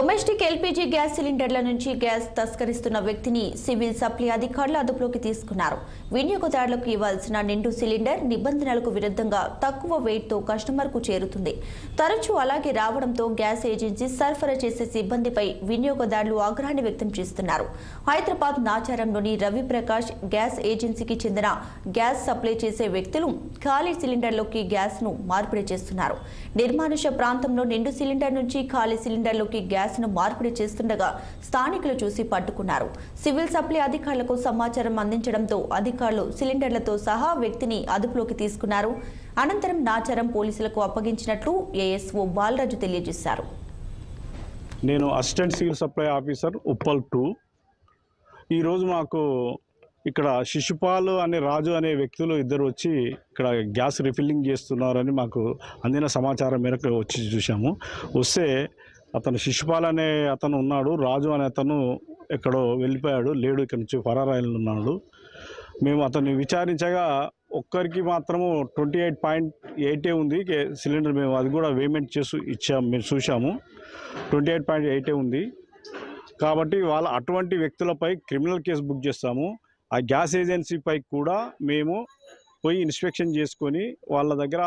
Domestic LPG gas సిలిండర్ల నుంచి gas తస్కరిస్తున్న వ్యక్తిని civil supply అధికారులు అదుపులోకి తీసుకున్నారు. వినియోగదారులకు ఇవ్వాల్సిన నిండు సిలిండర్ నిబంధనలకు విరుద్ధంగా తక్కువ వెయిట్తో కస్టమర్కు చేరుతుంది. తరచూ అలాగే రావడంతో గ్యాస్ ఏజెన్సీ సరఫరా చేసే సిబ్బందిపై వినియోగదారులు ఆగ్రహాన్ని వ్యక్తం చేస్తున్నారు. హైదరాబాద్ నాచారంలోని రవిప్రకాష్ గ్యాస్ ఏజెన్సీకి చెందిన గ్యాస్ సప్లై చేసే వ్యక్తులు ఖాళీ సిలిండర్లోకి గ్యాస్ను మార్పిడి చేస్తున్నారు. నిర్మానుష ప్రాంతంలో నిండు సిలిండర్ నుంచి ఖాళీ సిలిండర్లోకి గ్యాస్ మార్పిడి చేస్తుండగా స్థానికులు చూసి పట్టుకున్నారు. సివిల్ సప్లై అధికారులకు సమాచారం అందించడంతో అధికారులు సిలిండర్లతో సహా వ్యక్తిని అదుపులోకి తీసుకున్నారు. అనంతరం నాచారం పోలీసులకు అప్పగించినట్లు ఏఎస్ఓ బాలరాజు తెలియజేశారు. నేను assistant civil supply officer Uppal 2. ఈరోజు మాకు ఇక్కడ శిశుపాల్ అనే రాజు అనే వ్యక్తులు ఇద్దరు వచ్చి ఇక్కడ గ్యాస్ రిఫిల్లింగ్ చేస్తున్నారని మాకు అందిన సమాచారం మేరకు వచ్చి చూసాము. వస్తే అతను శిశుపాల్ అనే అతను ఉన్నాడు, రాజు అనే అతను ఎక్కడో వెళ్ళిపోయాడు, లేడు, ఇక్కడ నుంచి ఫరారాయిలు ఉన్నాడు. మేము అతన్ని విచారించగా ఒక్కరికి మాత్రము 28.8 ఉంది సిలిండర్. మేము అది కూడా పేమెంట్ చేసి ఇచ్చాము, మేము చూసాము 28.8 ఉంది. కాబట్టి వాళ్ళ అటువంటి వ్యక్తులపై క్రిమినల్ కేసు బుక్ చేస్తాము. ఆ గ్యాస్ ఏజెన్సీపై కూడా మేము పోయి ఇన్స్పెక్షన్ చేసుకొని వాళ్ళ దగ్గర